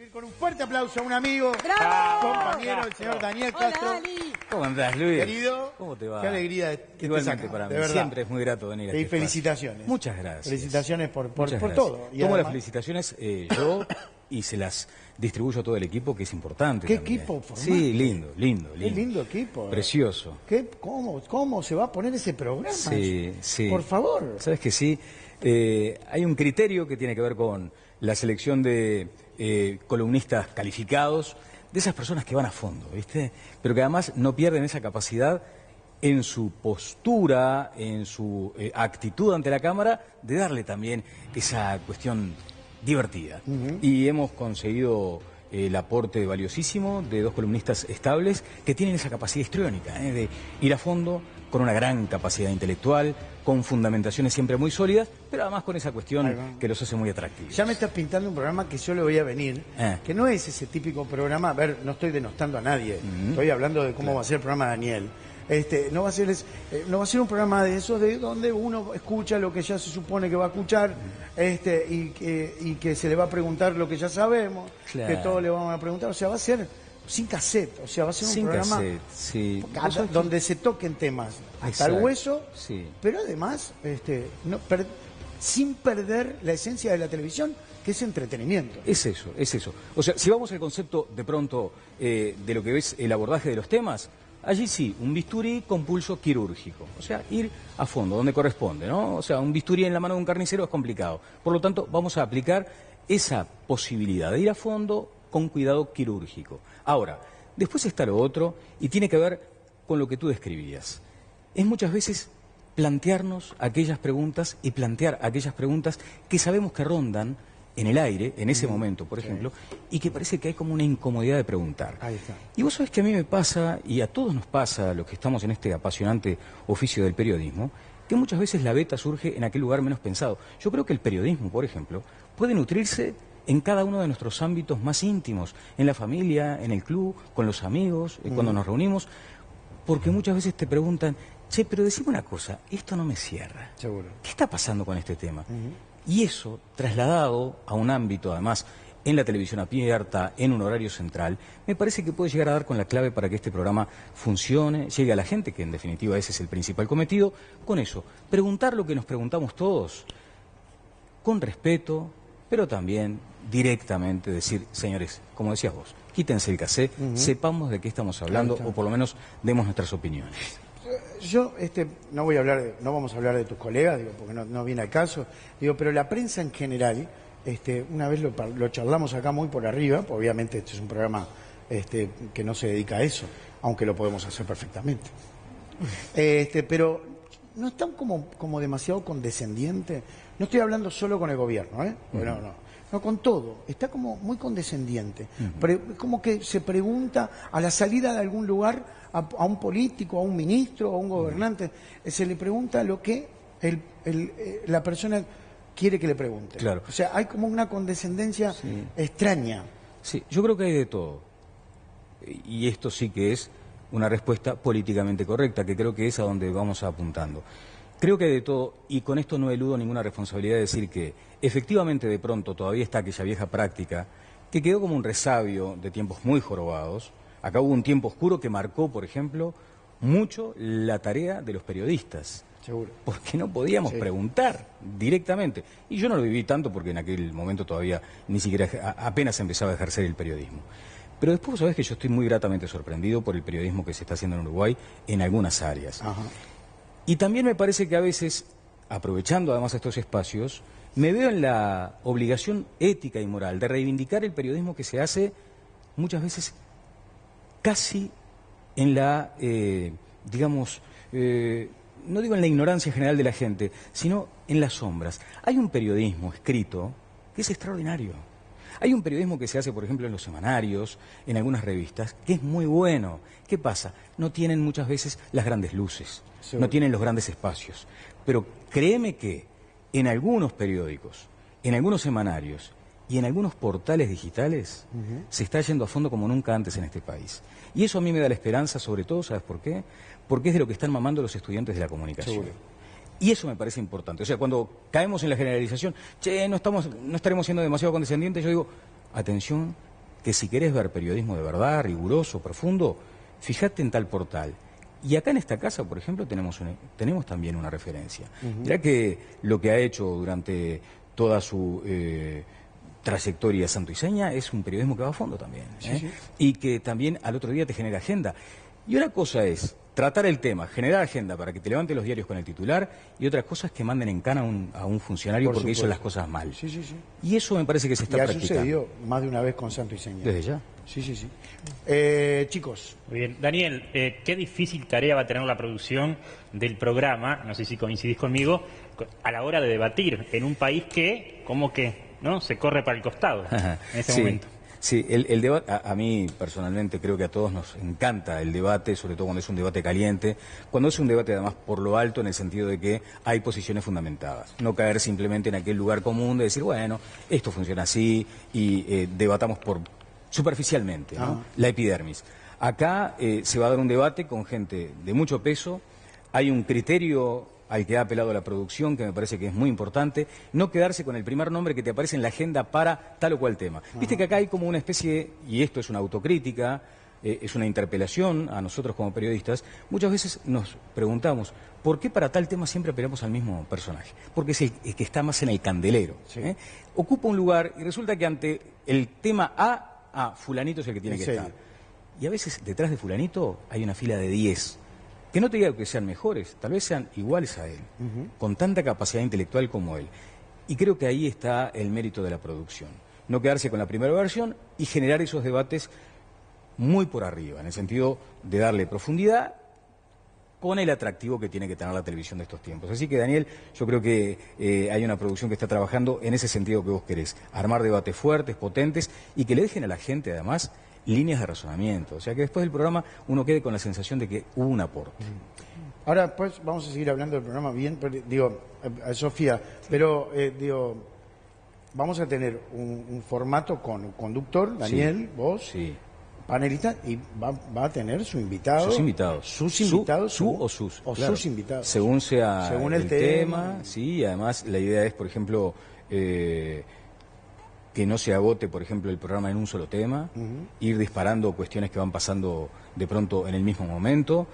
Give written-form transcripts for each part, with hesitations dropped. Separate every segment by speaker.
Speaker 1: recibir con un fuerte aplauso a un amigo,
Speaker 2: ¡Bravo!
Speaker 1: compañero, el señor Daniel Castro.
Speaker 2: Hola, Dani.
Speaker 3: ¿Cómo andás, Luis?
Speaker 1: Querido,
Speaker 3: ¿Cómo te va?
Speaker 1: qué alegría que te
Speaker 3: Igualmente
Speaker 1: saca,
Speaker 3: para mí.
Speaker 1: de verdad.
Speaker 3: Siempre es muy grato venir a
Speaker 1: Y
Speaker 3: este espacio.
Speaker 1: felicitaciones.
Speaker 3: Muchas gracias.
Speaker 1: Felicitaciones por
Speaker 3: Muchas gracias.
Speaker 1: todo. Y
Speaker 3: Tomo
Speaker 1: además-
Speaker 3: las felicitaciones yo y se las distribuyo a todo el equipo, que es importante
Speaker 1: ¿Qué
Speaker 3: también.
Speaker 1: equipo formaste?
Speaker 3: Sí, lindo.
Speaker 1: Qué lindo equipo.
Speaker 3: Precioso.
Speaker 1: ¿Cómo se va a poner ese programa?
Speaker 3: Sí, sí.
Speaker 1: Por favor.
Speaker 3: Sabes que sí. Hay un criterio que tiene que ver con la selección de columnistas calificados, de esas personas que van a fondo, ¿viste? Pero que además no pierden esa capacidad en su postura, en su actitud ante la cámara, de darle también esa cuestión divertida. Y hemos conseguido el aporte valiosísimo de dos columnistas estables que tienen esa capacidad histriónica, de ir a fondo, con una gran capacidad intelectual, con fundamentaciones siempre muy sólidas, pero además con esa
Speaker 1: Ahí va.
Speaker 3: cuestión que los hace muy atractivos.
Speaker 1: Ya me estás pintando un programa que yo le voy a venir, que no es ese típico programa, a ver, no estoy denostando a nadie, estoy hablando de cómo va a ser el programa de Daniel. No va a ser un programa de esos de donde uno escucha lo que ya se supone que va a escuchar, y que se le va a preguntar lo que ya sabemos,
Speaker 3: Claro.
Speaker 1: que todos le vamos a preguntar, o sea, va a ser sin cassette, o sea, va a ser un
Speaker 3: Sin
Speaker 1: programa
Speaker 3: cassette, sí.
Speaker 1: donde se toquen temas hasta el
Speaker 3: Exacto,
Speaker 1: hueso,
Speaker 3: sí.
Speaker 1: pero además sin perder la esencia de la televisión, que es entretenimiento.
Speaker 3: Es eso, es eso. O sea, si vamos al concepto de pronto de lo que es el abordaje de los temas, allí sí, un bisturí con pulso quirúrgico. O sea, ir a fondo, donde corresponde, ¿no? O sea, un bisturí en la mano de un carnicero es complicado. Por lo tanto, vamos a aplicar esa posibilidad de ir a fondo con cuidado quirúrgico. Ahora, después está lo otro y tiene que ver con lo que tú describías. Es muchas veces plantearnos aquellas preguntas y plantear aquellas preguntas que sabemos que rondan en el aire, en ese momento, por ejemplo, y que parece que hay como una incomodidad de preguntar.
Speaker 1: Ahí está.
Speaker 3: Y vos sabés que a mí me pasa, y a todos nos pasa, los que estamos en este apasionante oficio del periodismo, que muchas veces la beta surge en aquel lugar menos pensado. Yo creo que el periodismo, por ejemplo, puede nutrirse en cada uno de nuestros ámbitos más íntimos, en la familia, en el club, con los amigos, cuando nos reunimos, porque muchas veces te preguntan, che, pero decime una cosa, esto no me cierra.
Speaker 1: Seguro.
Speaker 3: ¿Qué está pasando con este tema? Y eso, trasladado a un ámbito, además, en la televisión abierta, en un horario central, me parece que puede llegar a dar con la clave para que este programa funcione, llegue a la gente, que en definitiva ese es el principal cometido, con eso, preguntar lo que nos preguntamos todos, con respeto, pero también directamente decir, señores, como decías vos, quítense el cassette, sepamos de qué estamos hablando, o por lo menos demos nuestras opiniones.
Speaker 1: Yo no vamos a hablar de tus colegas, digo, porque no viene al caso, digo, pero la prensa en general, una vez lo charlamos acá muy por arriba, pues obviamente este es un programa que no se dedica a eso, aunque lo podemos hacer perfectamente. Pero no están como demasiado condescendientes. No estoy hablando solo con el gobierno, no con todo. Está como muy condescendiente. Como que se pregunta a la salida de algún lugar a un político, a un ministro, a un gobernante, se le pregunta lo que la persona quiere que le pregunte.
Speaker 3: Claro.
Speaker 1: O sea, hay como una condescendencia extraña.
Speaker 3: Sí, yo creo que hay de todo. Y esto sí que es una respuesta políticamente correcta, que creo que es a donde vamos apuntando. Creo que hay de todo, y con esto no eludo ninguna responsabilidad de decir que efectivamente de pronto todavía está aquella vieja práctica que quedó como un resabio de tiempos muy jorobados. Acá hubo un tiempo oscuro que marcó, por ejemplo, mucho la tarea de los periodistas.
Speaker 1: Seguro.
Speaker 3: Porque no podíamos preguntar directamente. Y yo no lo viví tanto porque en aquel momento todavía ni siquiera apenas empezaba a ejercer el periodismo. Pero después sabés que yo estoy muy gratamente sorprendido por el periodismo que se está haciendo en Uruguay en algunas áreas.
Speaker 1: Ajá.
Speaker 3: Y también me parece que a veces, aprovechando además estos espacios, me veo en la obligación ética y moral de reivindicar el periodismo que se hace muchas veces casi en la, no digo en la ignorancia general de la gente, sino en las sombras. Hay un periodismo escrito que es extraordinario. Hay un periodismo que se hace, por ejemplo, en los semanarios, en algunas revistas, que es muy bueno. ¿Qué pasa? No tienen muchas veces las grandes luces, no tienen los grandes espacios. Pero créeme que en algunos periódicos, en algunos semanarios y en algunos portales digitales se está yendo a fondo como nunca antes en este país. Y eso a mí me da la esperanza, sobre todo, ¿sabes por qué? Porque es de lo que están mamando los estudiantes de la comunicación.
Speaker 1: Seguro.
Speaker 3: Y eso me parece importante. O sea, cuando caemos en la generalización, che, no estaremos siendo demasiado condescendientes, yo digo, atención, que si querés ver periodismo de verdad, riguroso, profundo, fíjate en tal portal. Y acá en esta casa, por ejemplo, tenemos también una referencia. Mirá que lo que ha hecho durante toda su trayectoria santoiseña es un periodismo que va a fondo también.
Speaker 1: Sí.
Speaker 3: Y que también al otro día te genera agenda. Y una cosa es tratar el tema, generar agenda para que te levanten los diarios con el titular, y otra cosa es que manden en cana a un funcionario porque hizo las cosas mal.
Speaker 1: Sí.
Speaker 3: Y eso me parece que se está
Speaker 1: Y ha
Speaker 3: practicando.
Speaker 1: sucedido más de una vez con Santo y Seña.
Speaker 3: Desde ya.
Speaker 1: Sí. Chicos.
Speaker 2: Muy bien. Daniel, qué difícil tarea va a tener la producción del programa, no sé si coincidís conmigo, a la hora de debatir en un país que, como que, ¿no?, se corre para el costado en ese momento.
Speaker 3: Sí, el debate, a mí personalmente creo que a todos nos encanta el debate, sobre todo cuando es un debate caliente, cuando es un debate además por lo alto en el sentido de que hay posiciones fundamentadas, no caer simplemente en aquel lugar común de decir, bueno, esto funciona así y debatamos superficialmente, ¿no? La epidermis. Acá se va a dar un debate con gente de mucho peso, hay un criterio al que ha apelado la producción, que me parece que es muy importante, no quedarse con el primer nombre que te aparece en la agenda para tal o cual tema. Viste que acá hay como una especie, y esto es una autocrítica, es una interpelación a nosotros como periodistas, muchas veces nos preguntamos, ¿por qué para tal tema siempre apelamos al mismo personaje? Porque es el que está más en el candelero.
Speaker 1: Sí.
Speaker 3: Ocupa un lugar y resulta que ante el tema fulanito es el que tiene que estar. Y a veces detrás de fulanito hay una fila de 10. Que no te diga que sean mejores, tal vez sean iguales a él, con tanta capacidad intelectual como él. Y creo que ahí está el mérito de la producción. No quedarse con la primera versión y generar esos debates muy por arriba, en el sentido de darle profundidad con el atractivo que tiene que tener la televisión de estos tiempos. Así que, Daniel, yo creo que hay una producción que está trabajando en ese sentido que vos querés, armar debates fuertes, potentes, y que le dejen a la gente, además, líneas de razonamiento. O sea, que después del programa uno quede con la sensación de que hubo un aporte.
Speaker 1: Ahora, pues, vamos a seguir hablando del programa bien, pero, digo, Sofía, pero, vamos a tener un formato con conductor, Daniel, vos, panelista, y va a tener su invitado.
Speaker 3: Sus invitados.
Speaker 1: Sus invitados.
Speaker 3: Sus invitados. Según sea
Speaker 1: según
Speaker 3: el tema. Sí, y además la idea es, por ejemplo, que no se agote, por ejemplo, el programa en un solo tema, ir disparando cuestiones que van pasando de pronto en el mismo momento.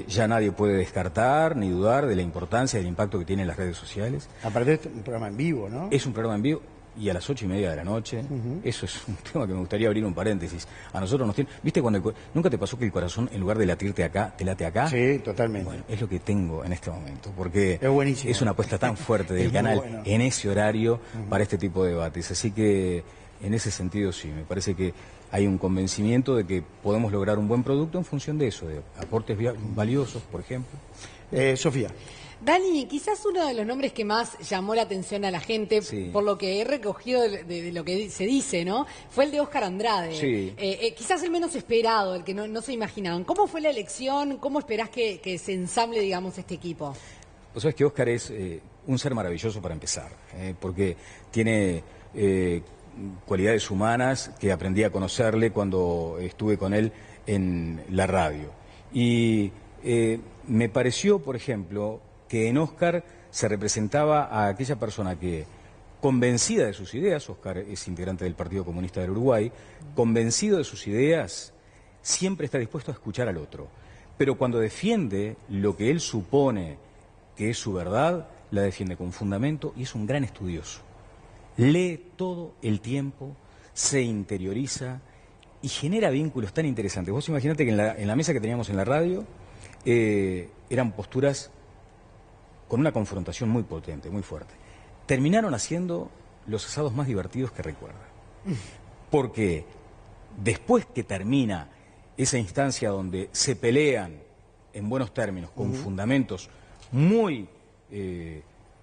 Speaker 3: Ya nadie puede descartar ni dudar de la importancia y del impacto que tienen las redes sociales.
Speaker 1: Aparte de un programa en vivo, ¿no?
Speaker 3: Es un programa en vivo y a las 8:30 de la noche. Eso es un tema que me gustaría abrir un paréntesis. A nosotros nos tiene... ¿Viste cuando nunca te pasó que el corazón, en lugar de latirte acá, te late acá?
Speaker 1: Sí, totalmente.
Speaker 3: Bueno, es lo que tengo en este momento, porque
Speaker 1: es buenísimo.
Speaker 3: Es una apuesta tan fuerte del canal en ese horario para este tipo de debates. Así que, en ese sentido, sí, me parece que hay un convencimiento de que podemos lograr un buen producto en función de eso, de aportes valiosos, por ejemplo.
Speaker 1: Sofía.
Speaker 4: Dani, quizás uno de los nombres que más llamó la atención a la gente, por lo que he recogido de lo que se dice, ¿no?, fue el de Óscar Andrade.
Speaker 3: Sí.
Speaker 4: Quizás el menos esperado, el que no se imaginaban. ¿Cómo fue la elección? ¿Cómo esperás que se ensamble, digamos, este equipo?
Speaker 3: Vos sabés que Óscar es un ser maravilloso para empezar, porque tiene cualidades humanas que aprendí a conocerle cuando estuve con él en la radio. Y me pareció, por ejemplo, que en Óscar se representaba a aquella persona que, convencida de sus ideas, Óscar es integrante del Partido Comunista del Uruguay, convencido de sus ideas, siempre está dispuesto a escuchar al otro. Pero cuando defiende lo que él supone que es su verdad, la defiende con fundamento y es un gran estudioso. Lee todo el tiempo, se interioriza y genera vínculos tan interesantes. Vos imaginate que en la mesa que teníamos en la radio eran posturas con una confrontación muy potente, muy fuerte. Terminaron haciendo los asados más divertidos que recuerda. Porque después que termina esa instancia donde se pelean en buenos términos, con fundamentos muy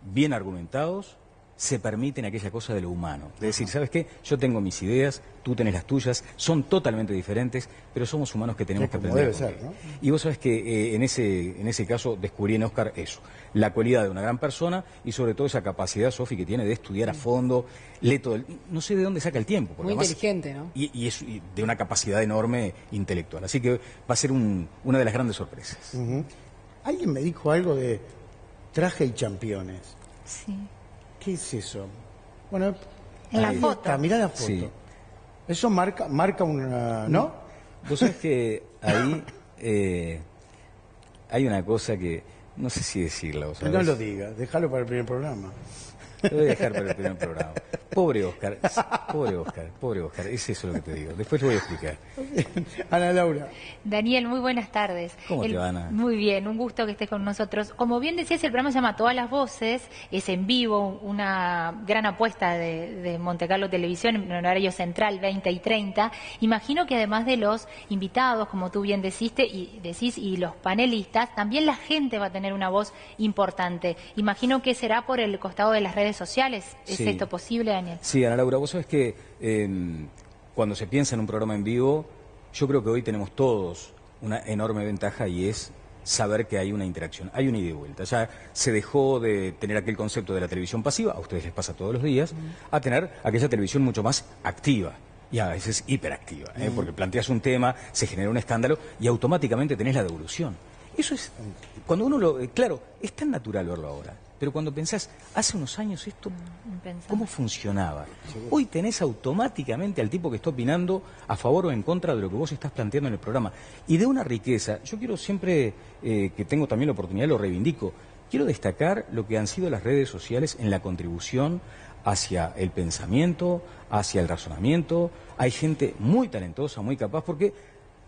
Speaker 3: bien argumentados, se permiten aquella cosa de lo humano. Es decir, ¿sabes qué? Yo tengo mis ideas, tú tenés las tuyas, son totalmente diferentes, pero somos humanos que tenemos que aprender.
Speaker 1: Debe ser, ¿no?
Speaker 3: Y vos sabés que en ese caso descubrí en Óscar eso, la cualidad de una gran persona y sobre todo esa capacidad, Sofi, que tiene de estudiar a fondo, lee todo, no sé de dónde saca el tiempo.
Speaker 4: Muy
Speaker 3: además,
Speaker 4: inteligente, ¿no?
Speaker 3: Y es de una capacidad enorme intelectual. Así que va a ser una de las grandes sorpresas.
Speaker 1: Alguien me dijo algo de traje y championes.
Speaker 5: Sí.
Speaker 1: ¿Qué es eso? Bueno,
Speaker 5: En la
Speaker 1: ahí
Speaker 5: foto.
Speaker 1: está, mirá la foto.
Speaker 3: Sí.
Speaker 1: Eso marca una... ¿no?
Speaker 3: Vos sabés que ahí hay una cosa que no sé si decirla. ¿Vos sabés?
Speaker 1: No lo digas, déjalo para el primer programa.
Speaker 3: Lo voy a dejar para el primer programa. Pobre Oscar, pobre Oscar, es eso lo que te digo. Después lo voy a explicar.
Speaker 1: Ana Laura.
Speaker 5: Daniel, muy buenas tardes.
Speaker 3: ¿Cómo te va, Ana?
Speaker 5: Muy bien, un gusto que estés con nosotros. Como bien decías, el programa se llama Todas las Voces, es en vivo, una gran apuesta de Montecarlo Televisión en horario central 20 y 30. Imagino que además de los invitados, como tú bien decís, y los panelistas, también la gente va a tener una voz importante. Imagino que será por el costado de las redes sociales. ¿Es
Speaker 3: Sí.
Speaker 5: esto posible, Daniel?
Speaker 3: Sí, Ana Laura, vos sabés que cuando se piensa en un programa en vivo, yo creo que hoy tenemos todos una enorme ventaja y es saber que hay una interacción, hay una ida y vuelta. Ya se dejó de tener aquel concepto de la televisión pasiva, a ustedes les pasa todos los días, a tener aquella televisión mucho más activa. Y a veces hiperactiva, porque planteas un tema, se genera un escándalo y automáticamente tenés la devolución. Eso es, cuando uno lo... claro, es tan natural verlo ahora, pero cuando pensás, hace unos años esto, ¿cómo funcionaba? Hoy tenés automáticamente al tipo que está opinando a favor o en contra de lo que vos estás planteando en el programa. Y de una riqueza, yo quiero siempre, que tengo también la oportunidad, lo reivindico, quiero destacar lo que han sido las redes sociales en la contribución hacia el pensamiento, hacia el razonamiento. Hay gente muy talentosa, muy capaz, porque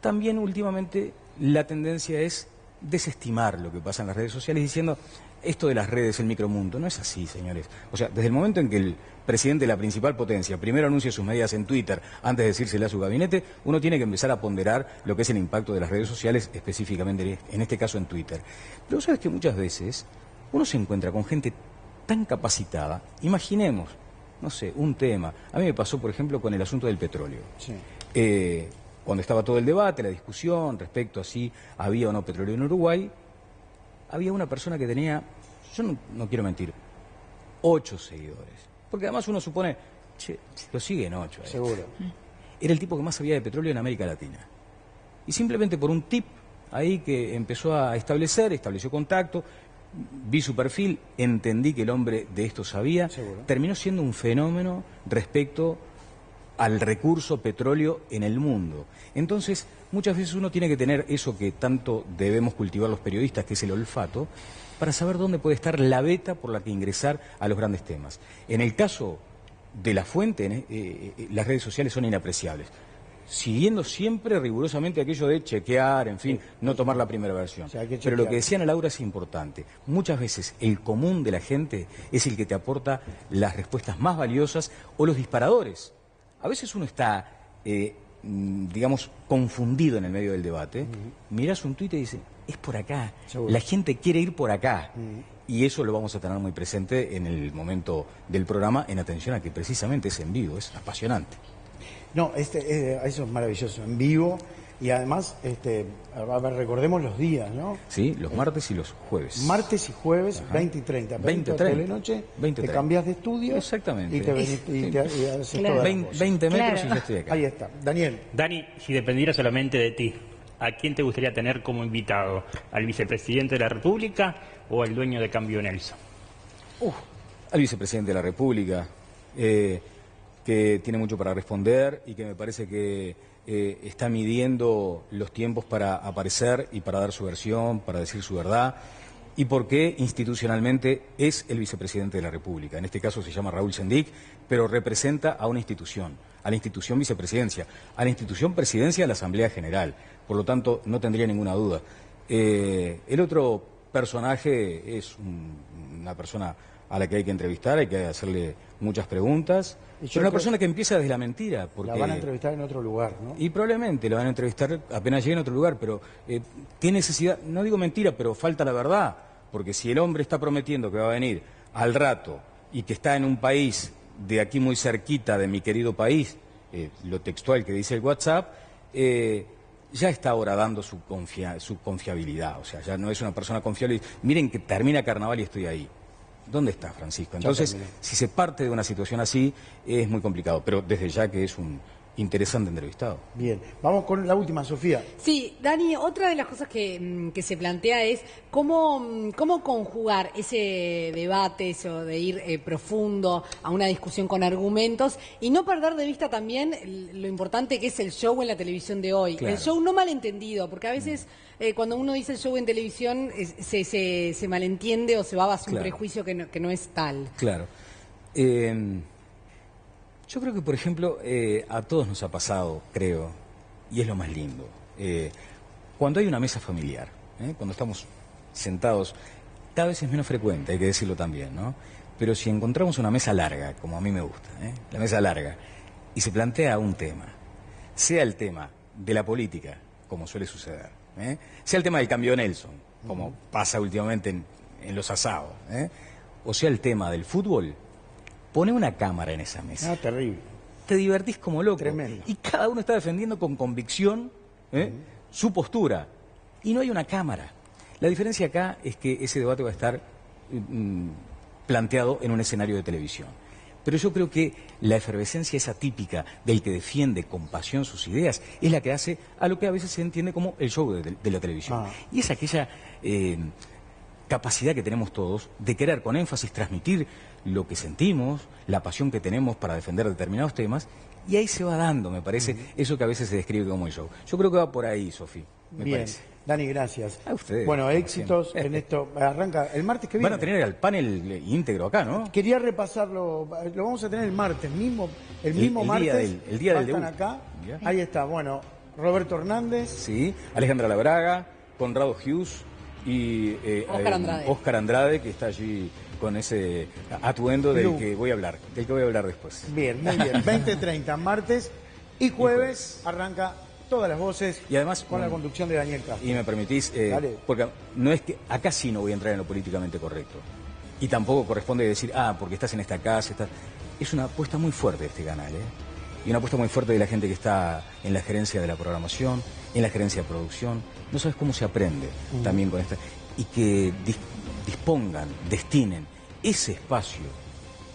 Speaker 3: también últimamente la tendencia es desestimar lo que pasa en las redes sociales diciendo esto de las redes, el micromundo. No es así, señores. O sea, desde el momento en que el presidente de la principal potencia primero anuncia sus medidas en Twitter antes de decírsela a su gabinete, uno tiene que empezar a ponderar lo que es el impacto de las redes sociales, específicamente en este caso en Twitter. Pero sabes que muchas veces uno se encuentra con gente tan capacitada. Imaginemos, no sé, un tema. A mí me pasó, por ejemplo, con el asunto del petróleo.
Speaker 1: Sí.
Speaker 3: Cuando estaba todo el debate, la discusión respecto a si había o no petróleo en Uruguay, había una persona que tenía, yo no quiero mentir, 8 seguidores. Porque además uno supone, che, lo siguen 8.
Speaker 1: Seguro.
Speaker 3: Era el tipo que más sabía de petróleo en América Latina. Y simplemente por un tip ahí que empezó a estableció contacto, vi su perfil, entendí que el hombre de esto sabía,
Speaker 1: Seguro.
Speaker 3: terminó siendo un fenómeno respecto al recurso petróleo en el mundo. Entonces, muchas veces uno tiene que tener eso que tanto debemos cultivar los periodistas, que es el olfato, para saber dónde puede estar la veta por la que ingresar a los grandes temas. En el caso de la fuente, las redes sociales son inapreciables, siguiendo siempre rigurosamente aquello de chequear, en fin, no tomar la primera versión.
Speaker 1: O sea, hay que
Speaker 3: pero lo
Speaker 1: chequear.
Speaker 3: que decía Ana Laura es importante. Muchas veces el común de la gente es el que te aporta las respuestas más valiosas o los disparadores. A veces uno está, digamos, confundido en el medio del debate, mirás un tuit y dice, es por acá,
Speaker 1: Seguro.
Speaker 3: la gente quiere ir por acá. Y eso lo vamos a tener muy presente en el momento del programa, en atención a que precisamente es en vivo, es apasionante.
Speaker 1: No, eso es maravilloso, en vivo. Y además, a ver, recordemos los días, ¿no?
Speaker 3: Sí, los martes y los jueves.
Speaker 1: Martes y jueves,
Speaker 3: Ajá.
Speaker 1: 20 y 30.
Speaker 3: 20 y 30.
Speaker 1: Telenoche,
Speaker 3: 20 y
Speaker 1: te
Speaker 3: 30.
Speaker 1: cambias de estudio.
Speaker 3: Exactamente.
Speaker 1: Y te venís y haces
Speaker 5: Claro.
Speaker 1: todas las
Speaker 3: 20,
Speaker 1: cosas.
Speaker 3: 20 metros
Speaker 5: Claro.
Speaker 3: y ya estoy acá.
Speaker 1: Ahí está. Daniel.
Speaker 2: Dani, si dependiera solamente de ti, ¿a quién te gustaría tener como invitado? ¿Al vicepresidente de la República o al dueño de Cambio Nelson?
Speaker 3: Al vicepresidente de la República, que tiene mucho para responder y que me parece que está midiendo los tiempos para aparecer y para dar su versión, para decir su verdad, y porque institucionalmente es el vicepresidente de la República. En este caso se llama Raúl Sendic, pero representa a una institución, a la institución vicepresidencia, a la institución presidencia de la Asamblea General. Por lo tanto, no tendría ninguna duda. El otro personaje es una persona a la que hay que entrevistar, hay que hacerle muchas preguntas.
Speaker 1: Y yo
Speaker 3: Es una
Speaker 1: creo-
Speaker 3: persona que empieza desde la mentira. Porque...
Speaker 1: La van a entrevistar en otro lugar, ¿no?
Speaker 3: Y probablemente lo van a entrevistar apenas llegue en otro lugar, pero tiene necesidad, no digo mentira, pero falta la verdad, porque si el hombre está prometiendo que va a venir al rato y que está en un país de aquí muy cerquita de mi querido país, lo textual que dice el WhatsApp, ya está ahora dando su confiabilidad, o sea, ya no es una persona confiable. Miren que termina carnaval y estoy ahí. ¿Dónde está Francisco? Entonces,
Speaker 1: terminé.
Speaker 3: si se parte de una situación así, es muy complicado, pero desde ya que es interesante entrevistado.
Speaker 1: Bien, vamos con la última, Sofía.
Speaker 4: Sí, Dani, otra de las cosas que se plantea es cómo conjugar ese debate, eso de ir profundo a una discusión con argumentos y no perder de vista también lo importante que es el show en la televisión de hoy.
Speaker 3: Claro.
Speaker 4: El show no malentendido, porque a veces cuando uno dice el show en televisión se malentiende o se va bajo un prejuicio que no es tal.
Speaker 3: Claro. Yo creo que, por ejemplo, a todos nos ha pasado, creo, y es lo más lindo, cuando hay una mesa familiar, cuando estamos sentados, cada vez es menos frecuente, hay que decirlo también, ¿no? Pero si encontramos una mesa larga, como a mí me gusta, la mesa larga, y se plantea un tema, sea el tema de la política, como suele suceder, sea el tema del cambio Nelson, como pasa últimamente en los asados, o sea el tema del fútbol, pone una cámara en esa mesa.
Speaker 1: Ah, terrible.
Speaker 3: Te divertís como loco.
Speaker 1: Tremendo.
Speaker 3: Y cada uno está defendiendo con convicción su postura. Y no hay una cámara. La diferencia acá es que ese debate va a estar planteado en un escenario de televisión. Pero yo creo que la efervescencia esa típica del que defiende con pasión sus ideas es la que hace a lo que a veces se entiende como el show de la televisión. Y es aquella capacidad que tenemos todos de querer con énfasis transmitir lo que sentimos, la pasión que tenemos para defender determinados temas, y ahí se va dando, me parece, eso que a veces se describe como el show. Yo creo que va por ahí, Sofía, me
Speaker 1: Bien.
Speaker 3: parece.
Speaker 1: Dani, gracias.
Speaker 3: A ustedes.
Speaker 1: Bueno, éxitos en esto. Arranca el martes que viene.
Speaker 3: Van a tener el panel íntegro acá, ¿no?
Speaker 1: Quería repasarlo, lo vamos a tener el martes mismo, el mismo martes.
Speaker 3: El día del
Speaker 1: están
Speaker 3: debut.
Speaker 1: acá.
Speaker 3: Ya.
Speaker 1: Ahí está, bueno, Roberto Hernández.
Speaker 3: Sí, Alejandra Labraga, Conrado Hughes y
Speaker 4: Oscar
Speaker 3: Andrade, que está allí con ese atuendo del que voy a hablar, después.
Speaker 1: Bien, muy bien. 20:30 martes y jueves arranca Todas las Voces,
Speaker 3: y además
Speaker 1: con la conducción de Daniel Castro.
Speaker 3: Y me permitís,
Speaker 1: Dale.
Speaker 3: porque no es que acá sí no voy a entrar en lo políticamente correcto. Y tampoco corresponde decir, porque estás en esta casa, es una apuesta muy fuerte de este canal, y una apuesta muy fuerte de la gente que está en la gerencia de la programación, en la gerencia de producción. No sabes cómo se aprende también con esta. Y que dispongan, destinen ese espacio.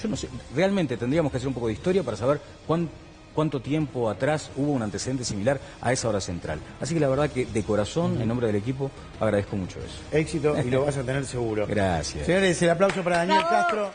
Speaker 3: Yo no sé, realmente tendríamos que hacer un poco de historia para saber cuánto tiempo atrás hubo un antecedente similar a esa hora central. Así que la verdad que de corazón, en nombre del equipo, agradezco mucho eso.
Speaker 1: Éxito y lo vas a tener seguro.
Speaker 3: Gracias.
Speaker 1: Señores, el aplauso para Daniel Castro.